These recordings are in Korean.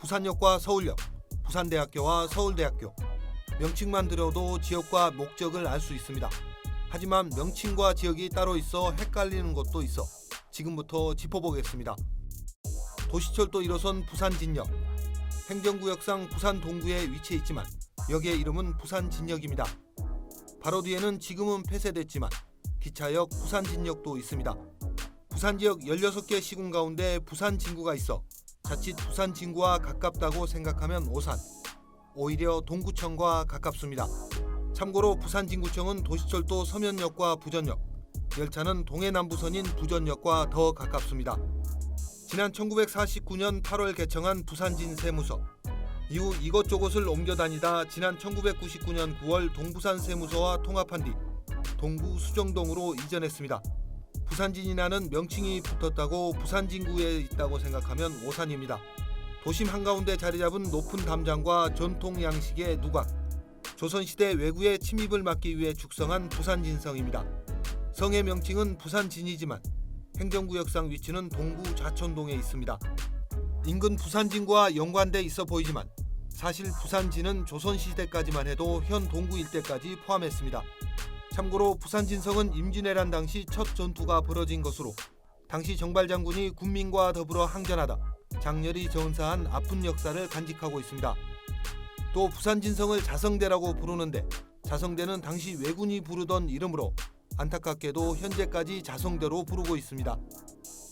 부산역과 서울역, 부산대학교와 서울대학교. 명칭만 들어도 지역과 목적을 알 수 있습니다. 하지만 명칭과 지역이 따로 있어 헷갈리는 곳도 있어 지금부터 짚어보겠습니다. 도시철도 1호선 부산진역. 행정구역상 부산 동구에 위치해 있지만 역의 이름은 부산진역입니다. 바로 뒤에는 지금은 폐쇄됐지만 기차역 부산진역도 있습니다. 부산지역 16개 시군 가운데 부산진구가 있어 자칫 부산진구와 가깝다고 생각하면 오산. 오히려 동구청과 가깝습니다. 참고로 부산진구청은 도시철도 서면역과 부전역, 열차는 동해남부선인 부전역과 더 가깝습니다. 지난 1949년 8월 개청한 부산진세무서. 이후 이것저것을 옮겨 다니다 지난 1999년 9월 동부산세무서와 통합한 뒤 동구 수정동으로 이전했습니다. 부산진이라는 명칭이 붙었다고 부산진구에 있다고 생각하면 오산입니다. 도심 한가운데 자리 잡은 높은 담장과 전통 양식의 누각, 조선시대 왜구의 침입을 막기 위해 축성한 부산진성입니다. 성의 명칭은 부산진이지만 행정구역상 위치는 동구 좌천동에 있습니다. 인근 부산진구와 연관돼 있어 보이지만 사실 부산진은 조선시대까지만 해도 현 동구 일대까지 포함했습니다. 참고로 부산진성은 임진왜란 당시 첫 전투가 벌어진 것으로 당시 정발장군이 군민과 더불어 항전하다 장렬히 전사한 아픈 역사를 간직하고 있습니다. 또 부산진성을 자성대라고 부르는데 자성대는 당시 왜군이 부르던 이름으로 안타깝게도 현재까지 자성대로 부르고 있습니다.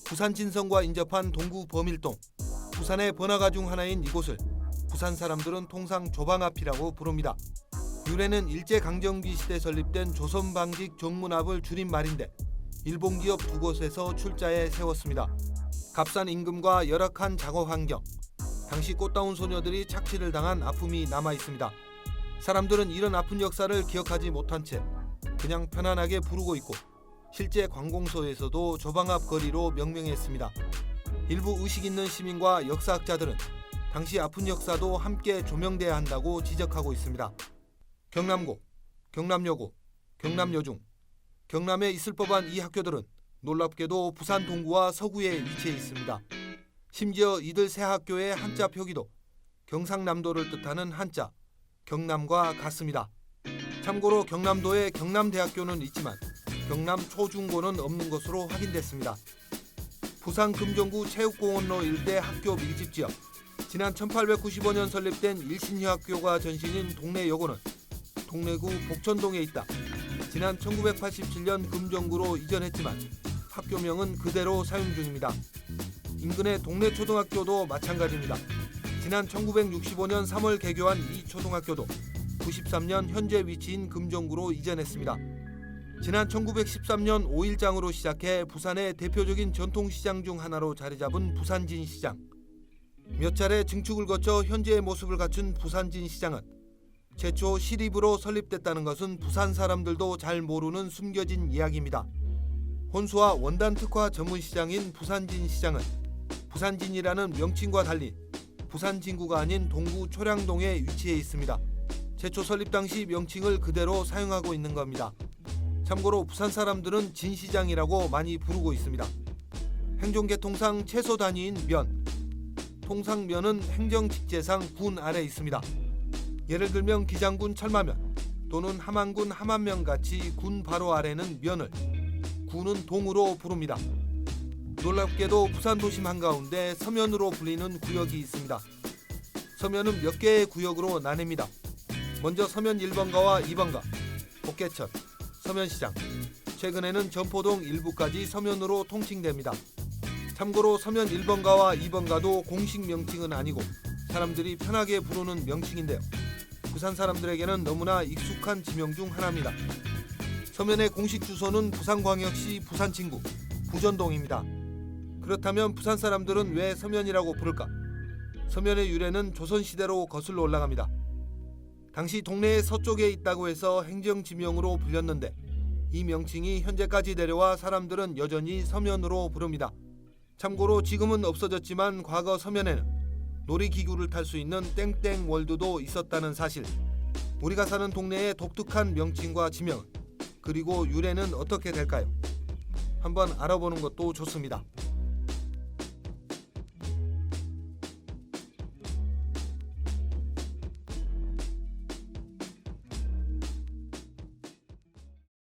부산진성과 인접한 동구 범일동, 부산의 번화가 중 하나인 이곳을 부산 사람들은 통상 조방앞이라고 부릅니다. 유래는 일제강점기 시대 설립된 조선방직 정문합을 줄인 말인데 일본 기업 두 곳에서 출자해 세웠습니다. 값싼 임금과 열악한 작업 환경, 당시 꽃다운 소녀들이 착취를 당한 아픔이 남아 있습니다. 사람들은 이런 아픈 역사를 기억하지 못한 채 그냥 편안하게 부르고 있고 실제 관공서에서도 조방앞 거리로 명명했습니다. 일부 의식 있는 시민과 역사학자들은 당시 아픈 역사도 함께 조명돼야 한다고 지적하고 있습니다. 경남고, 경남여고, 경남여중. 경남에 있을 법한 이 학교들은 놀랍게도 부산 동구와 서구에 위치해 있습니다. 심지어 이들 세 학교의 한자 표기도 경상남도를 뜻하는 한자, 경남과 같습니다. 참고로 경남도에 경남대학교는 있지만 경남 초중고는 없는 것으로 확인됐습니다. 부산 금정구 체육공원로 일대 학교 밀집 지역. 지난 1895년 설립된 일신여학교가 전신인 동래여고는 동래구 복천동에 있다. 지난 1987년 금정구로 이전했지만 학교명은 그대로 사용 중입니다. 인근의 동래초등학교도 마찬가지입니다. 지난 1965년 3월 개교한 이 초등학교도 93년 현재 위치인 금정구로 이전했습니다. 지난 1913년 5일장으로 시작해 부산의 대표적인 전통시장 중 하나로 자리 잡은 부산진시장. 몇 차례 증축을 거쳐 현재의 모습을 갖춘 부산진시장은 최초 시립으로 설립됐다는 것은 부산 사람들도 잘 모르는 숨겨진 이야기입니다. 혼수와 원단 특화 전문시장인 부산진시장은 부산진이라는 명칭과 달리 부산진구가 아닌 동구 초량동에 위치해 있습니다. 최초 설립 당시 명칭을 그대로 사용하고 있는 겁니다. 참고로 부산 사람들은 진시장이라고 많이 부르고 있습니다. 행정계통상 최소 단위인 면. 통상 면은 행정직제상 군 아래 있습니다. 예를 들면 기장군 철마면 또는 함안군 함안면 같이 군 바로 아래는 면을, 군은 동으로 부릅니다. 놀랍게도 부산 도심 한가운데 서면으로 불리는 구역이 있습니다. 서면은 몇 개의 구역으로 나뉩니다. 먼저 서면 1번가와 2번가, 복개천, 서면시장, 최근에는 전포동 일부까지 서면으로 통칭됩니다. 참고로 서면 1번가와 2번가도 공식 명칭은 아니고 사람들이 편하게 부르는 명칭인데요. 부산 사람들에게는 너무나 익숙한 지명 중 하나입니다. 서면의 공식 주소는 부산광역시 부산진구 부전동입니다. 그렇다면 부산 사람들은 왜 서면이라고 부를까? 서면의 유래는 조선시대로 거슬러 올라갑니다. 당시 동네의 서쪽에 있다고 해서 행정지명으로 불렸는데 이 명칭이 현재까지 내려와 사람들은 여전히 서면으로 부릅니다. 참고로 지금은 없어졌지만 과거 서면에는 놀이기구를 탈 수 있는 땡땡월드도 있었다는 사실. 우리가 사는 동네의 독특한 명칭과 지명, 그리고 유래는 어떻게 될까요? 한번 알아보는 것도 좋습니다.